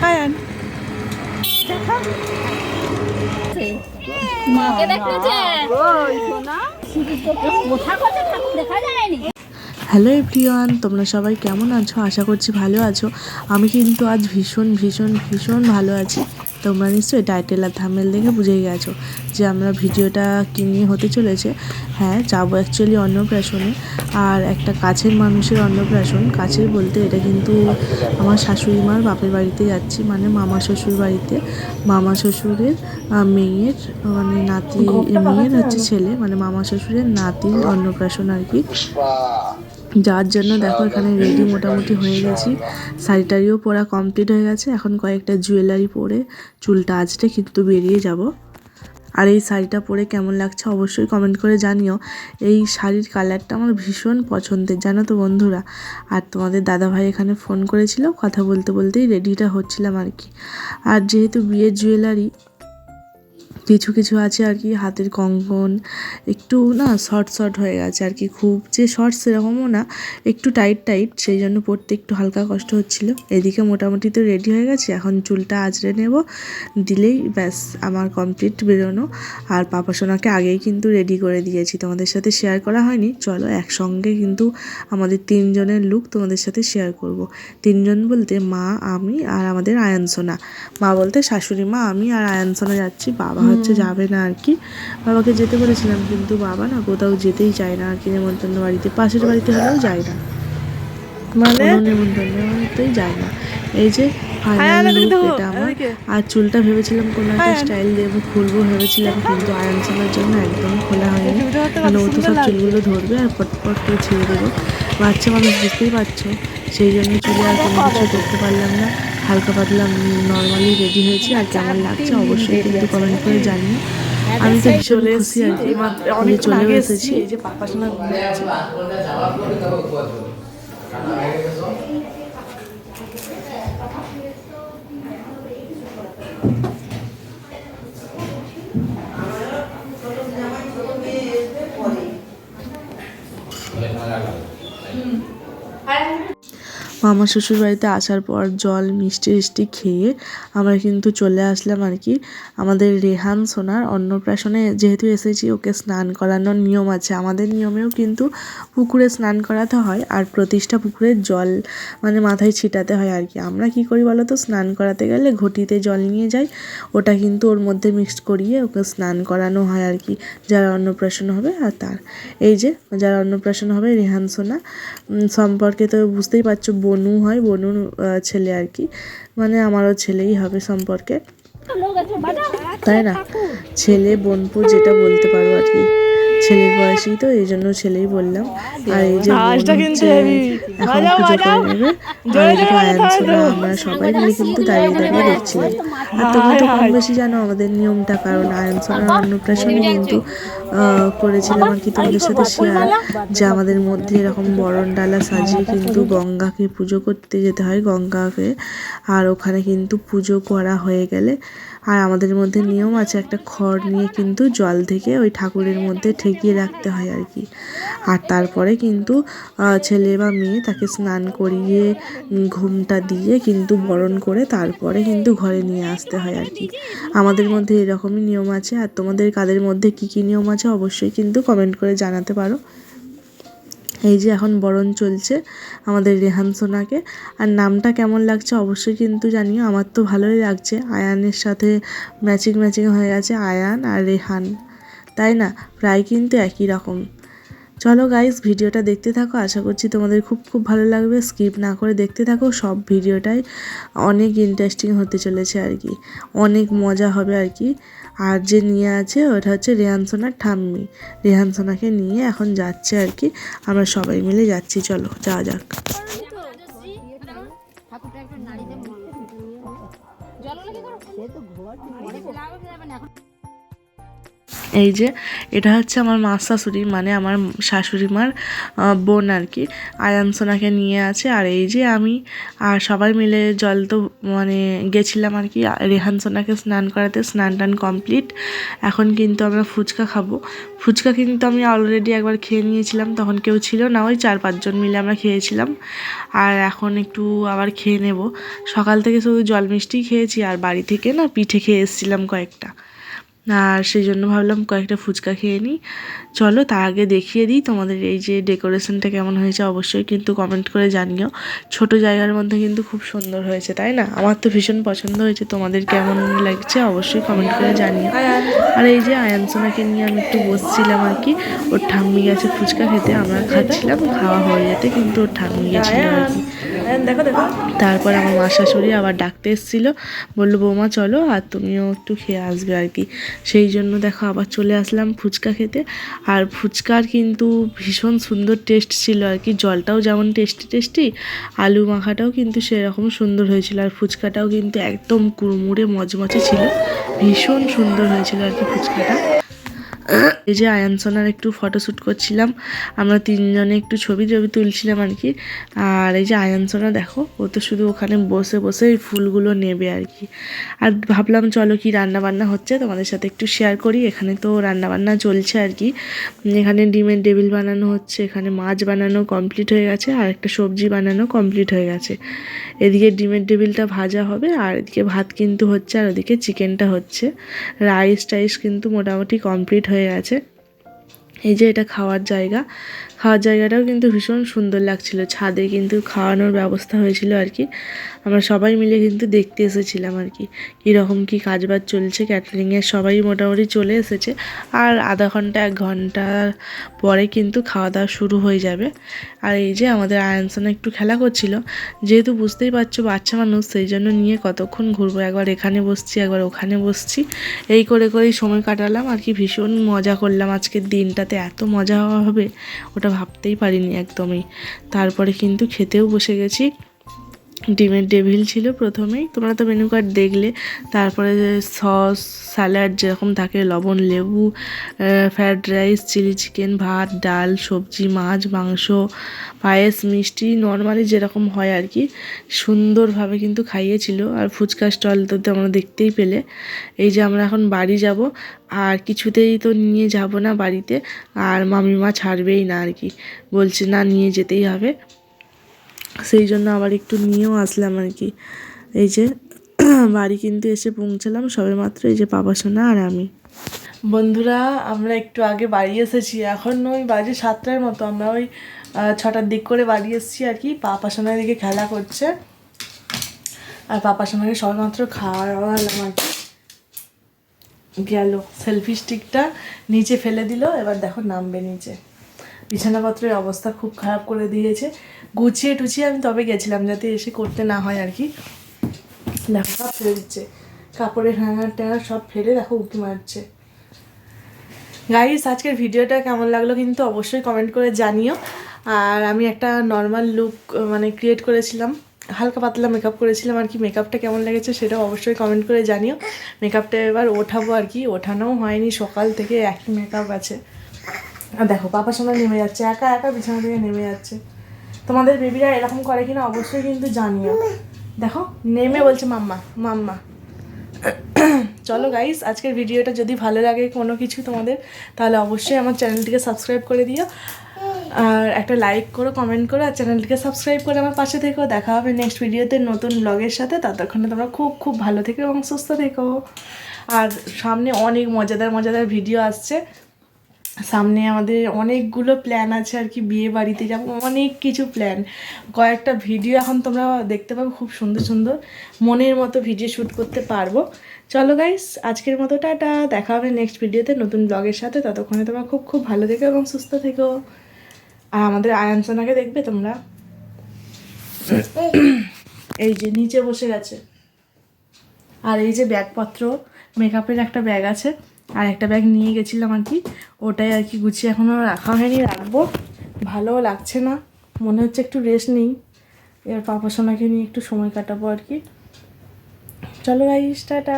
আয়ান মাকে দেখেছে ওই সোনা কোথা কোথা ঠাকুর দেখা যায়নি। হ্যালো এভরিওয়ান, তোমরা সবাই কেমন আছো? আশা করছি ভালো আছো। আমি কিন্তু আজ ভীষণ ভীষণ ভীষণ ভালো আছি। তোমরা নিশ্চয়ই টাইটেল আর থাম্বনেল দেখে বুঝেই গেছো যে আমরা ভিডিওটা কী নিয়ে হতে চলেছে। হ্যাঁ, যাবো অ্যাকচুয়ালি অন্নপ্রাশনে, আর একটা কাছের মানুষের অন্নপ্রাশন। কাছের বলতে এটা কিন্তু আমার শাশুড়ি মার বাপের বাড়িতে যাচ্ছি, মানে মামা শ্বশুর বাড়িতে। মামা শ্বশুরের মেয়ের মানে নাতি, মেয়ের হচ্ছে ছেলে, মানে মামা শ্বশুরের নাতির অন্নপ্রাশন আর কি। যার জন্য দেখো এখানে রেডি মোটামুটি হয়ে গেছি। শাড়িটারিও পরা কমপ্লিট হয়ে গেছে। এখন কয়েকটা জুয়েলারি পরে চুলটা আঁচড়ে কিন্তু বেরিয়ে যাব। আর এই শাড়িটা পরে কেমন লাগছে অবশ্যই কমেন্ট করে জানিও। এই শাড়ির কালারটা আমার ভীষণ পছন্দের, জানো তো বন্ধুরা। আর তোমাদের দাদাভাই এখানে ফোন করেছিল, কথা বলতে বলতেই রেডিটা হচ্ছিলাম আর কি। আর যেহেতু বিয়ের জুয়েলারি কিছু কিছু আছে আর কি, হাতের কঙ্কন একটু না শর্ট শর্ট হয়ে গেছে আর কি, খুব যে শর্ট সেরকমও না, একটু টাইট টাইট, সেই জন্য পরতে একটু হালকা কষ্ট হচ্ছিল। এদিকে মোটামুটি তো রেডি হয়ে গেছে, এখন চুলটা আঁচড়ে নেব, দিলেই ব্যাস আমার কমপ্লিট বেরোনো। আর পাপা সোনাকে আগেই কিন্তু রেডি করে দিয়েছি, তোমাদের সাথে শেয়ার করা হয়নি। চলো একসঙ্গে কিন্তু আমাদের তিনজনের লুক তোমাদের সাথে শেয়ার করব। তিনজন বলতে মা, আমি আর আমাদের আয়ান সোনা। মা বলতে শাশুড়ি মা, আমি আর আয়ান সোনা যাচ্ছি, বাবা হচ্ছে যাবে না আর কি। বাবাকে যেতে বলেছিলাম কিন্তু বাবা না কোথাও যেতেই চায় না আর কি, নেমন্তন্ন বাড়িতে, পাশের বাড়িতে হলেও যায় না, মানে নেমন্তন্নতেই যায় না। এই যে ফাইনাল লুক এটা আমার। আর চুলটা ভেবেছিলাম কোনো একটা স্টাইল দেবো, খুলবো ভেবেছিলাম, কিন্তু আয়ান সোনার জন্য একদম খোলা হয়নি, মানে ও তো সব চুলগুলো ধরবে আর পটপট করে ছেড়ে দেবো। বাচ্চা মানুষ, বুঝতেই পারছো, সেই জন্য চুলে আর কোনো কিছু করতে পারলাম না। হালকা পাতলা নর্মালি রেডি হয়েছি। আর কেমন লাগছে অবশ্যই কিন্তু কমেন্ট করে জানিও। আমি তো ভীষণ খুশি আর কি, আমি চলেও এসেছি। এই যে পাপা সোনা মামা শ্বশুর বাড়িতে আসার পর জল মিষ্টি টিষ্টি খেয়ে আমরা কিন্তু চলে আসলাম আর কি আমাদের রেহান সোনার অন্নপ্রাশনে। যেহেতু এসেছি, ওকে স্নান করানোর নিয়ম আছে, আমাদের নিয়মেও কিন্তু পুকুরে স্নান করাতে হয়, আর প্রতিষ্ঠা পুকুরের জল মানে মাথায় ছিটাতে হয় আর কি। আমরা কি করি বলো তো, স্নান করাতে গেলে ঘটিতে জল নিয়ে যাই, ওটা কিন্তু ওর মধ্যে মিক্সড করিয়ে ওকে স্নান করানো হয় আর কি, যারা অন্নপ্রাশন হবে। আর তার এই যে যারা অন্নপ্রাশন হবে রেহান সোনা সম্পর্কে তো বুঝতেই পারছো, বনু হয়, বনুর ছেলে আর কি, মানে আমারও ছেলেই হবে সম্পর্কে, তাই না? ছেলে বোনপো যেটা বলতে পারো আর কি, ছেলের বয়সী তো, এই জন্য ছেলেই বললাম। আর এই যে বোন হচ্ছে এখন পুজো করে নেবে। আর এদিকে আয়ান সোনা, আমরা সবাই মিলে কিন্তু দাঁড়িয়ে দাঁড়িয়ে দেখছিলাম। আর তোমরা তো কম বেশি জানো আমাদের নিয়মটা, কারণ আয়ান সোনার অন্নপ্রাশনে কিন্তু করেছিলাম আর কি তোমাদের সাথে শেয়ার, যে আমাদের মধ্যে এরকম বরণ ডালা সাজিয়ে কিন্তু গঙ্গাকে পুজো করতে যেতে হয়, গঙ্গাকে। আর ওখানে কিন্তু পুজো করা হয়ে গেলে, আর আমাদের মধ্যে নিয়ম আছে, একটা খড় নিয়ে কিন্তু জল থেকে ওই ঠাকুরের মধ্যে ঠেকিয়ে রাখতে হয় আর কি। আর তারপরে কিন্তু ছেলে বা মেয়ে তাকে স্নান করিয়ে ঘুমটা দিয়ে কিন্তু বরণ করে তারপরে কিন্তু ঘরে নিয়ে আসতে হয় আর কি। আমাদের মধ্যে এরকমই নিয়ম আছে। আর তোমাদের কাদের মধ্যে কী কী নিয়ম আছে অবশ্যই কিন্তু কমেন্ট করে জানাতে পারো। এই যে এখন বরণ চলছে আমাদের রেহান সোনাকে। আর নামটা কেমন লাগছে অবশ্যই কিন্তু জানিও, আমার তো ভালোই লাগছে, আয়ানের সাথে ম্যাচিং ম্যাচিং হয়ে গেছে, আয়ান আর রেহান, তাই না? প্রায় কিন্তু একই রকম। চলো গাইস, ভিডিওটা দেখতে থাকো, আশা করছি তোমাদের খুব খুব ভালো লাগবে, স্কিপ না করে দেখতে থাকো। সব ভিডিওটাই অনেক ইন্টারেস্টিং হতে চলেছে আর কি, অনেক মজা হবে আর কি। আর যে নিয়ে আছে ওটা হচ্ছে রেহান সোনার ঠাম্মি, রেহান সোনাকে নিয়ে এখন যাচ্ছে আর কি, আমরা সবাই মিলে যাচ্ছি, চলো যাওয়া যাক। এই যে এটা হচ্ছে আমার মা শাশুড়ি, মানে আমার শাশুড়ি মার বোন আর কি, আয়ান সোনাকে নিয়ে আছে। আর এই যে আমি আর সবাই মিলে জল তো মানে গেছিলাম আর কি রেহান সোনাকে স্নান করাতে। স্নান টান কমপ্লিট, এখন কিন্তু আমরা ফুচকা খাবো। ফুচকা কিন্তু আমি অলরেডি একবার খেয়ে নিয়েছিলাম, তখন কেউ ছিল না, ওই 4-5 জন মিলে আমরা খেয়েছিলাম। আর এখন একটু আবার খেয়ে নেব। সকাল থেকে শুধু জল মিষ্টিই খেয়েছি, আর বাড়ি থেকে না পিঠে খেয়ে এসেছিলাম কয়েকটা, আর সেই জন্য ভাবলাম কয়েকটা ফুচকা খেয়ে নিই। চলো তার আগে দেখিয়ে দিই তোমাদের এই যে ডেকোরেশনটা কেমন হয়েছে, অবশ্যই কিন্তু কমেন্ট করে জানিও। ছোট জায়গার মধ্যে কিন্তু খুব সুন্দর হয়েছে, তাই না? আমার তো ভীষণ পছন্দ হয়েছে, তোমাদের কেমন লাগছে অবশ্যই কমেন্ট করে জানিও। আর এই যে আয়ান সোনাকে নিয়ে আমি একটু বসছিলাম আর কি, ওর ঠাম্মি গেছে ফুচকা খেতে, আমরা খাচ্ছিলাম, খাওয়া হয়ে যেতে কিন্তু ওর ঠাম্মি গেছিলো আর কি। দেখো দেখো, তারপর আমার মা শাশুড়ি আবার ডাকতে এসেছিলো, বললো বৌমা চলো আর তুমিও একটু খেয়ে আসবে আর কি। সেই জন্য দেখো আবার চলে আসলাম ফুচকা খেতে। আর ফুচকার কিন্তু ভীষণ সুন্দর টেস্ট ছিল আর কি, জলটাও যেমন টেস্টি টেস্টি, আলু মাখাটাও কিন্তু সেরকম সুন্দর হয়েছিল। আর ফুচকাটাও কিন্তু একদম কুড়মুড়ে মচমচে ছিল, ভীষণ সুন্দর হয়েছিল আর কি ফুচকাটা। এই যে আয়ান সোনার একটু ফটোশ্যুট করছিলাম, আমরা 3 জনে একটু ছবি তুলছিলাম আর কি। আর এই যে আয়ান সোনা দেখো, ও তো শুধু ওখানে বসে বসে এই ফুলগুলো নেবে আর কি। আর ভাবলাম চলো কি রান্না বান্না হচ্ছে তোমাদের সাথে একটু শেয়ার করি। এখানে তো রান্না বান্না চলছে আর কি, এখানে ডিমের টেবিল বানানো হচ্ছে, এখানে মাছ বানানো কমপ্লিট হয়ে গেছে, আর একটা সবজি বানানো কমপ্লিট হয়ে গেছে। এদিকে ডিমের টেবিলটা ভাজা হবে, আর এদিকে ভাত কিন্তু হচ্ছে, আর ওদিকে চিকেনটা হচ্ছে। রাইস টাইস কিন্তু মোটামুটি কমপ্লিট হয়ে গেছে। এই যে এটা খাওয়ার জায়গাটাও কিন্তু ভীষণ সুন্দর লাগছিল, ছাদে কিন্তু খাওয়ানোর ব্যবস্থা হয়েছিল আর কি। আমরা সবাই মিলে কিন্তু দেখতে এসেছিলাম আর কি কীরকম কী কাজবাজ চলছে। ক্যাটারিংয়ের সবাই মোটামুটি চলে এসেছে, আর আধা ঘন্টা 1 ঘন্টা পরে কিন্তু খাওয়া দাওয়া শুরু হয়ে যাবে। আর এই যে আমাদের আয়ানসোনা একটু খেলা করছিল, যেহেতু বুঝতেই পারছো বাচ্চা মানুষ, সেই জন্য নিয়ে কতক্ষণ ঘুরবো, একবার এখানে বসছি একবার ওখানে বসছি, এই করে করেই সময় কাটালাম আর কি। ভীষণ মজা করলাম আজকের দিনটাতে, এত মজা হবে ওটা ভাবতেই পারিনি একদমই। তারপরে কিন্তু খেতেও বসে গেছি। ডিমের টেবিল ছিল প্রথমেই, তোমরা তো মেনু কার্ড দেখলে। তারপরে সস স্যালাড যেরকম থাকে, লবণ লেবু, ফ্রায়েড রাইস, চিলি চিকেন, ভাত ডাল সবজি মাছ মাংস, পায়েস মিষ্টি, নর্মালি যেরকম হয় আর কি, সুন্দরভাবে কিন্তু খাইয়েছিল। আর ফুচকা স্টল তো তোমরা দেখতেই পেলে। এই যে আমরা এখন বাড়ি যাব, আর কিছুতেই তো নিয়ে যাব না বাড়িতে, আর মামিমা ছাড়বেই না আর কি, বলছে না নিয়ে যেতেই হবে। সেই জন্য আবার একটু নিয়েও আসলাম আর কি। এই যে বাড়ি কিন্তু এসে পৌঁছালাম সবে মাত্র, এই যে পাপা সোনা আর আমি। বন্ধুরা আমরা একটু আগে বাড়ি এসেছি, এখন ওই বাজে 7টার মতো, আমরা ওই 6টার দিক করে বাড়ি এসেছি আর কি। পাপা সোনার দিকে খেলা করছে, আর পাপা সোনাকে সবেমাত্র খাওয়ালাম আর কি। গেল সেলফি স্টিকটা নিচে ফেলে দিল, এবার দেখো নামবে নিচে। বিছানাপত্রের অবস্থা খুব খারাপ করে দিয়েছে, গুছিয়ে টুছিয়ে আমি তবে গেছিলাম যাতে এসে করতে না হয় আর কি। দেখো সব ফেলে দিচ্ছে, কাপড়ের হ্যাঙ্গার ট্যাঙ্গার সব ফেলে দেখো উঁকি মারছে। গাইস আজকের ভিডিওটা কেমন লাগলো কিন্তু অবশ্যই কমেন্ট করে জানিও। আর আমি একটা নর্মাল লুক মানে ক্রিয়েট করেছিলাম, হালকা পাতলা মেকআপ করেছিলাম আর কি। মেকআপটা কেমন লেগেছে সেটাও অবশ্যই কমেন্ট করে জানিও। মেকআপটা এবার ওঠাবো আর কি, ওঠানোও হয়নি, সকাল থেকে একই মেকআপ আছে। আর দেখো পাপার সঙ্গে নেমে যাচ্ছে, একা একা বিছানা থেকে নেমে যাচ্ছে। তোমাদের বেবিরা এরকম করে কিনা অবশ্যই কিন্তু জানিও। দেখো নেমে বলছে মাম্মা মাম্মা। চলো গাইস আজকের ভিডিওটা যদি ভালো লাগে কোনো কিছু তোমাদের, তাহলে অবশ্যই আমার চ্যানেলটিকে সাবস্ক্রাইব করে দিও, আর একটা লাইক করো কমেন্ট করো, আর চ্যানেলটিকে সাবস্ক্রাইব করে আমার পাশে থেকো। দেখা হবে নেক্সট ভিডিওতে নতুন ব্লগের সাথে, ততক্ষণে তোমরা খুব খুব ভালো থেকো এবং সুস্থ থেকো। আর সামনে অনেক মজাদার ভিডিও আসছে, সামনে আমাদের অনেকগুলো প্ল্যান আছে আর কি, বিয়ে বাড়িতে যাবো, অনেক কিছু প্ল্যান। কয়েকটা ভিডিও এখন তোমরা দেখতে পাবে, খুব সুন্দর সুন্দর মনের মতো ভিডিও শ্যুট করতে পারবো। চলো গাইস আজকের মতো টাটা, দেখা হবে নেক্সট ভিডিওতে নতুন ব্লগের সাথে, ততক্ষণে তোমরা খুব খুব ভালো থেকো এবং সুস্থ থেকো। আর আমাদের আয়ানসোনাকে দেখবে তোমরা, এই যে নিচে বসে গেছে। আর এই যে ব্যাগপত্র, মেকআপের একটা ব্যাগ আছে, আর একটা ব্যাগ নিয়ে গেছিলাম আর কি, ওটাই আর কি গুছিয়ে এখনও রাখা হয়নি, রাখবো। ভালোও লাগছে না, মনে হচ্ছে একটু রেস্ট নিই, এবার পাপা সোনাকে নিয়ে একটু সময় কাটাবো আর কি। চলো গাইস টাটা।